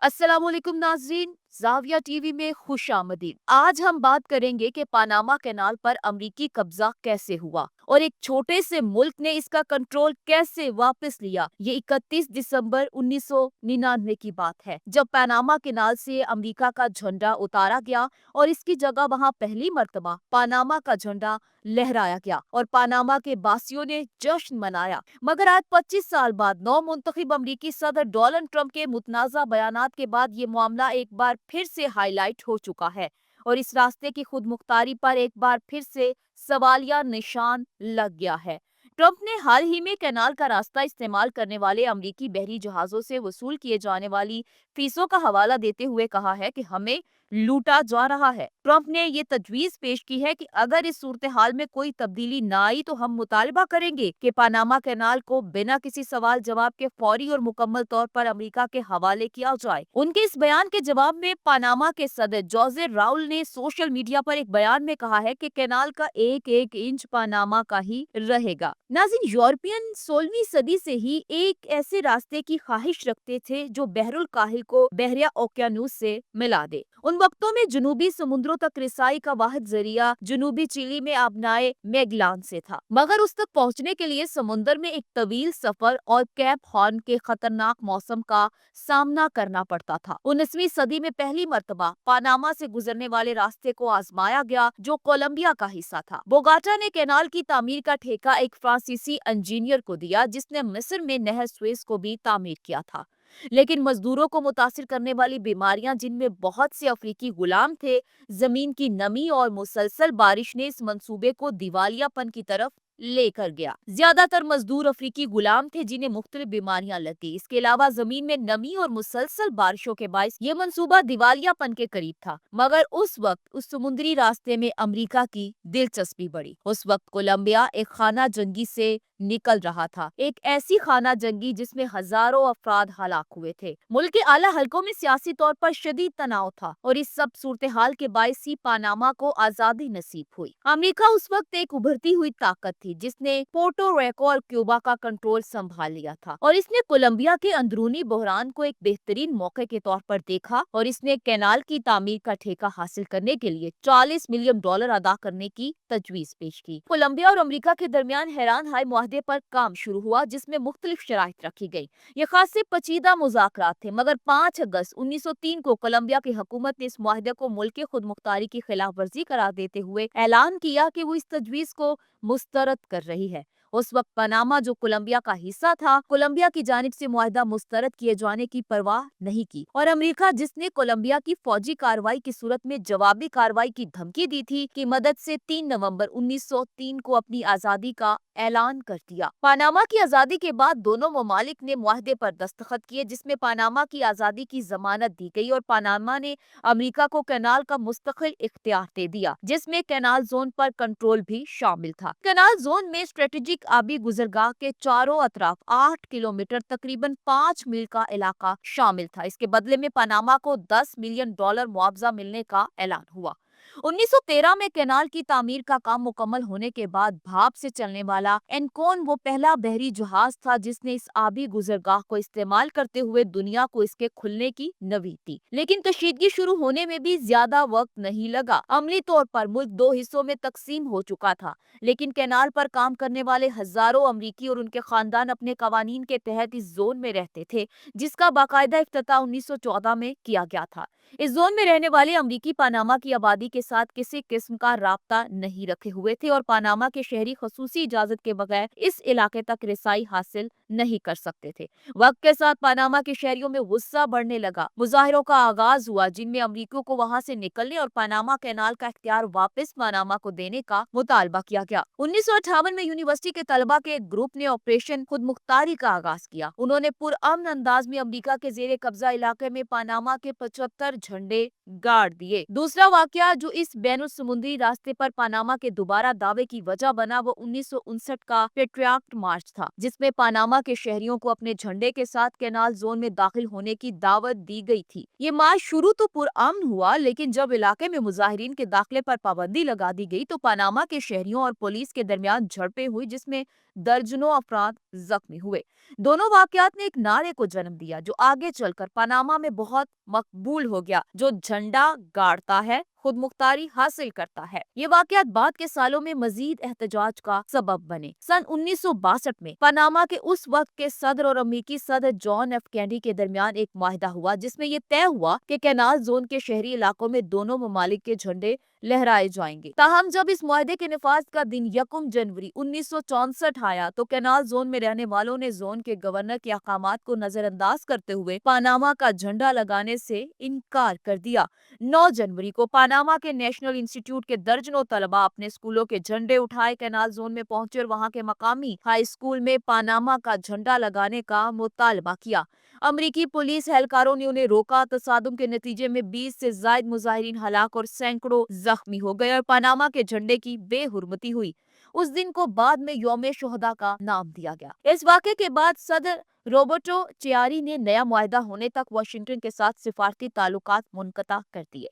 अस्सलाम वालेकुम नाजरीन, जाविया टीवी में खुश आमदीद। आज हम बात करेंगे कि पनामा कैनाल पर अमरीकी कब्जा कैसे हुआ और एक छोटे से मुल्क ने इसका कंट्रोल कैसे वापस लिया। ये 31 दिसंबर 1999 की बात है, जब पनामा कैनाल से अमरीका का झंडा उतारा गया और इसकी जगह वहां पहली मर्तबा पनामा का झंडा लहराया गया और पनामा के बासियों ने जश्न मनाया। मगर आज 25 साल बाद नौ मुंतखब अमरीकी सदर डोनाल्ड ट्रंप के मुतनाज़ा बयानात के बाद ये मामला एक बार फिर से हाईलाइट हो चुका है और इस रास्ते की खुद मुख्तारी पर एक बार फिर से सवालिया निशान लग गया है। ट्रंप ने हाल ही में कैनाल का रास्ता इस्तेमाल करने वाले अमरीकी बहरी जहाजों से वसूल किए जाने वाली फीसों का हवाला देते हुए कहा है कि हमें लूटा जा रहा है। ट्रंप ने ये तजवीज पेश की है कि अगर इस सूरत हाल में कोई तब्दीली न आई तो हम मुतालबा करेंगे कि पनामा कैनाल को बिना किसी सवाल जवाब के फौरी और मुकम्मल तौर पर अमेरिका के हवाले किया जाए। उनके इस बयान के जवाब में पनामा के सदर जोसे राउल ने सोशल मीडिया पर एक बयान में कहा है कि कैनाल का एक एक इंच पनामा का ही रहेगा। नाज़रीन, यूरोपियन 16वीं सदी से ही एक ऐसे रास्ते की ख्वाहिश रखते थे जो बहरुल काहिल को बहरिया ओकियानूस से मिला दे। उन वक्तों में जनूबी समुद्रों तक रिसाई का वाहिद जरिया जनूबी चिली में आबनाए मैगलान से था, मगर उस तक पहुंचने के लिए समुद्र में एक तवील सफर और कैप हॉर्न के खतरनाक मौसम का सामना करना पड़ता था। 19वीं सदी में पहली मर्तबा पनामा से गुजरने वाले रास्ते को आजमाया गया, जो कोलंबिया का हिस्सा था। बोगाटा ने कैनाल की तामीर का ठेका एक फ्रांसीसी इंजीनियर को दिया, जिसने मिस्र में नहर सुएज को भी तामीर किया था। लेकिन मजदूरों को मुतासिर करने वाली बीमारियां, जिनमें बहुत से अफ्रीकी गुलाम थे, जमीन की नमी और मुसलसल बारिश ने इस मंसूबे को दिवालियापन की तरफ लेकर गया। ज्यादातर मजदूर अफ्रीकी गुलाम थे जिन्हें मुख्तलिफ बीमारियां लगी। इसके अलावा जमीन में नमी और मुसलसल बारिशों के बायस ये मंसूबा दिवालियापन के करीब था। मगर उस वक्त उस समुद्री रास्ते में अमेरिका की दिलचस्पी बढ़ी। उस वक्त कोलंबिया एक खाना जंगी से निकल रहा था, एक ऐसी खाना जंगी जिसमें हजारों अफराद हलाक हुए थे। मुल्क के आला हलकों में सियासी तौर पर शदीद तनाव था और इस सब सूरत हाल के बायस ही पनामा को आजादी नसीब हुई। अमेरिका उस वक्त एक उभरती हुई ताकत थी जिसने पोर्टो रिको और क्यूबा का कंट्रोल संभाल लिया था और इसने कोलंबिया के अंदरूनी बहरान को एक बेहतरीन मौके के तौर पर देखा और इसने कैनाल की तामीर का ठेका हासिल करने के लिए $40 मिलियन अदा करने की तजवीज पेश की। कोलंबिया और अमेरिका के दरमियान हैरान हाय मुआहदे पर काम शुरू हुआ, जिसमें मुख्तलिफ शराइत रखी गई। ये खासे पेचीदा मुज़ाकरात थे, मगर 5 अगस्त 1903 को कोलंबिया की हुकूमत ने इस मुआहदे को मुल्क की खुद मुख्तारी की खिलाफ वर्जी करार देते हुए ऐलान किया कि वो इस तजवीज को मुस्तरद कर रही है। उस वक्त पनामा, जो कोलंबिया का हिस्सा था, कोलंबिया की जानिब से मुआहदा मुस्तरद किए जाने की परवाह नहीं की और अमेरिका, जिसने कोलंबिया की फौजी कार्रवाई की सूरत में जवाबी कार्रवाई की धमकी दी थी, की मदद से 3 नवंबर 1903 को अपनी आजादी का ऐलान कर दिया। पनामा की आजादी के बाद दोनों ममालिक ने मुआहदे पर दस्तखत किए, जिसमें पनामा की आजादी की जमानत दी गई और पनामा ने अमेरिका को कैनाल का मुस्तकिल इख्तियार दे दिया, जिसमें कैनाल जोन पर कंट्रोल भी शामिल था। कैनाल जोन में स्ट्रेटेजिक आबी गुजरगाह के चारों अतराफ 8 किलोमीटर तकरीबन 5 मील का इलाका शामिल था। इसके बदले में पनामा को $10 मिलियन मुआवजा मिलने का ऐलान हुआ। 1913 में कैनाल की तामीर का काम मुकम्मल होने के बाद भाप से चलने वाला एनकॉन वो पहला बहरी जहाज था जिसने इस आबी गुजरगाह को इस्तेमाल करते हुए दुनिया को इसके खुलने की नवीद दी। लेकिन कशीदगी शुरू होने में भी ज्यादा वक्त नहीं लगा। अमली तौर पर मुल्क दो हिस्सों में तकसीम हो चुका था, लेकिन कैनाल पर काम करने वाले हजारों अमरीकी और उनके खानदान अपने कवानीन के तहत इस जोन में रहते थे, जिसका बाकायदा इफ्तिताह 1914 में किया गया था। इस जोन में रहने वाले अमरीकी पनामा की आबादी के साथ किसी किस्म का राब्ता नहीं रखे हुए थे और पनामा के शहरी खसूसी इजाजत के बगैर इस इलाके तक रिसाई हासिल नहीं कर सकते थे। वक्त के साथ पनामा के शहरियों में गुस्सा बढ़ने लगा। मुजाहिरों का आगाज हुआ, जिनमें अमरीकियों को वहां से निकलने और पनामा कैनाल का इख्तियार वापस पनामा को देने का मुतालबा किया गया। 1958 में यूनिवर्सिटी के तलबा के एक ग्रुप ने ऑपरेशन खुद मुख्तारी का आगाज किया। उन्होंने पुरअमन अंदाज में अमरीका के जेर कब्जा इलाके में पनामा के 75 झंडे गाड़ दिए। दूसरा वाकया जो इस बैनुल समुद्री रास्ते पर पनामा के दोबारा दावे की वजह बना वो 1959 का पेट्रियार्क मार्च था, जिसमें पनामा के शहरियों को अपने झंडे के साथ कैनाल जोन में दाखिल होने की दावत दी गई थी। ये मार्च शुरू तो पुरअमन हुआ, लेकिन जब इलाके में मुजाहिरीन के दाखिले पर पाबंदी लगा दी गई तो पनामा के शहरियों और पुलिस के दरमियान झड़पें हुई, जिसमें दर्जनों अफराद जख्मी हुए। दोनों वाकयात ने एक नारे को जन्म दिया जो आगे चलकर पनामा में बहुत मकबूल हो गया, जो झंडा गाड़ता है खुद मुख्तारी हासिल करता है। ये वाकयात बाद के सालों में मजीद एहतजाज का सबब बने। सन 1962 में पनामा के उस वक्त के सदर और अमेरिकी सदर जॉन एफ कैनेडी के दरमियान एक मुआहदा हुआ, जिसमें ये तय हुआ कि कैनाल जोन के शहरी इलाकों में दोनों ममालिक के झंडे लहराए जाएंगे। ताहम जब इस मुआहदे के निफाज का दिन 1 जनवरी 1964 आया तो कैनाल जोन में रहने वालों ने जोन के गवर्नर के अहकामात को नजरअंदाज करते हुए पनामा का झंडा लगाने से इनकार कर दिया। 9 जनवरी को पनामा के नेशनल इंस्टीट्यूट के दर्जनों तलबा अपने स्कूलों के झंडे उठाए कैनाल जोन में पहुंचे और वहां के मकामी हाई स्कूल में पनामा का झंडा लगाने का मुतालबा किया। अमरीकी पुलिस एहलकारों ने उन्हें रोका। तसादुम के नतीजे में 20 से ज्यादा मुजाहिरीन हलाक और सैकड़ों जख्मी हो गए और पनामा के झंडे की बेहुरमती हुई। उस दिन को बाद में यौम शोहदा का नाम दिया गया। इस वाक़े के बाद सदर रॉबर्टो चियारी ने नया मुआहदा होने तक वाशिंगटन के साथ सिफारती ताल्लुकात मुनक़ता कर दिए।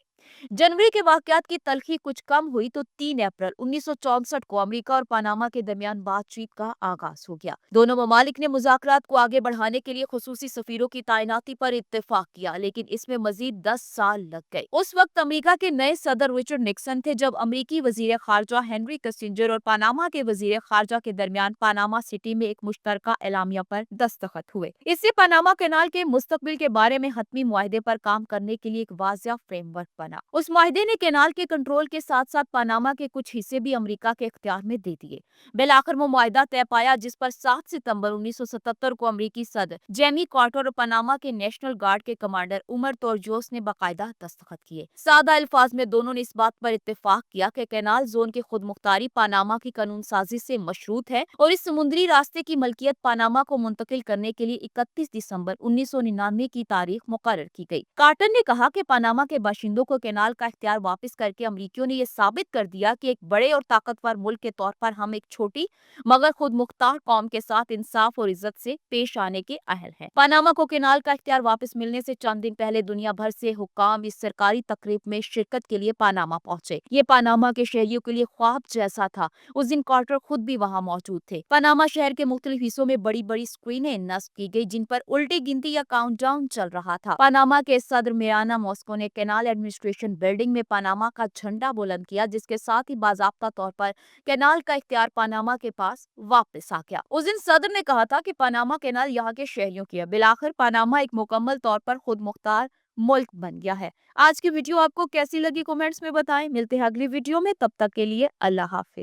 जनवरी के वाकयात की तलखी कुछ कम हुई तो 3 अप्रैल 1964 को अमेरिका और पनामा के दरमियान बातचीत का आगाज हो गया। दोनों ममालिक ने मुज़ाकरात को आगे बढ़ाने के लिए खुसूसी सफीरों की तैनाती पर इत्तेफाक किया, लेकिन इसमें मजीद 10 साल लग गए। उस वक्त अमेरिका के नए सदर रिचर्ड निक्सन थे जब अमेरिकी वजीर खारजा हेनरी किसिंजर और पनामा के वजीर खारजा के दरमियान पनामा सिटी में एक मुश्तरका एलामिया पर दस्तखत हुए। इससे पनामा कैनाल के मुस्तकबिल के बारे में हतमी मुआहदे पर काम करने के लिए एक वाज़िया फ्रेमवर्क बना। उस मुआहदे ने कैनाल के कंट्रोल के साथ साथ पनामा के कुछ हिस्से भी अमेरिका के इख्तियार में दे दिए। बिलाखिर वो मुआहदा तय पाया जिस पर 7 सितंबर 1977 को अमेरिकी सदर जेमी कार्टर और पनामा के नेशनल गार्ड के कमांडर उमर तोरजोस ने बाकायदा दस्तखत किए। सादा अल्फाज में दोनों ने इस बात पर इत्तेफाक किया कि कैनाल जोन की खुद मुख्तारी पनामा की कानून साजी से मशरूत है और इस समुद्री रास्ते की मलकियत पनामा को मुंतकिल करने के लिए 31 दिसंबर 1999 की तारीख मुकर्रर की गई। कार्टर ने कहा कि पनामा के बाशिंदों को कैनाल का इख्तियार वापस करके अमरीकियों ने यह साबित कर दिया कि एक बड़े और ताकतवर मुल्क के तौर पर हम एक छोटी मगर खुद मुख्तार कौम के साथ इंसाफ और इज्जत से पेश आने के अहल हैं। पनामा को कैनाल का इख्तियार वापस मिलने से चंद दिन पहले दुनिया भर से हुक्काम इस सरकारी तकरीब में शिरकत के लिए पनामा पहुंचे। ये पनामा के शहरियों के लिए ख्वाब जैसा था। उस दिन कार्टर खुद भी वहाँ मौजूद थे। पनामा शहर के मुख्तलिफ हिस्सों में बड़ी बड़ी स्क्रीनें नस्ब की गई जिन पर उल्टी गिनती या काउंटडाउन चल रहा था। पनामा के सदर मियाना मॉस्को ने कैनाल एडमिनिस्ट्रेशन बिल्डिंग में पनामा का झंडा बुलंद किया, जिसके साथ ही बाज़ाब्ता तौर पर कैनाल का इख्तियार पनामा के पास वापस आ गया। उस दिन सदर ने कहा था कि पनामा कैनाल यहाँ के शहरियों की है। बिलाखिर पनामा एक मुकम्मल तौर पर खुद मुख्तार मुल्क बन गया है। आज की वीडियो आपको कैसी लगी कमेंट्स में बताएं। मिलते हैं अगली वीडियो में, तब तक के लिए अल्लाह हाफिज।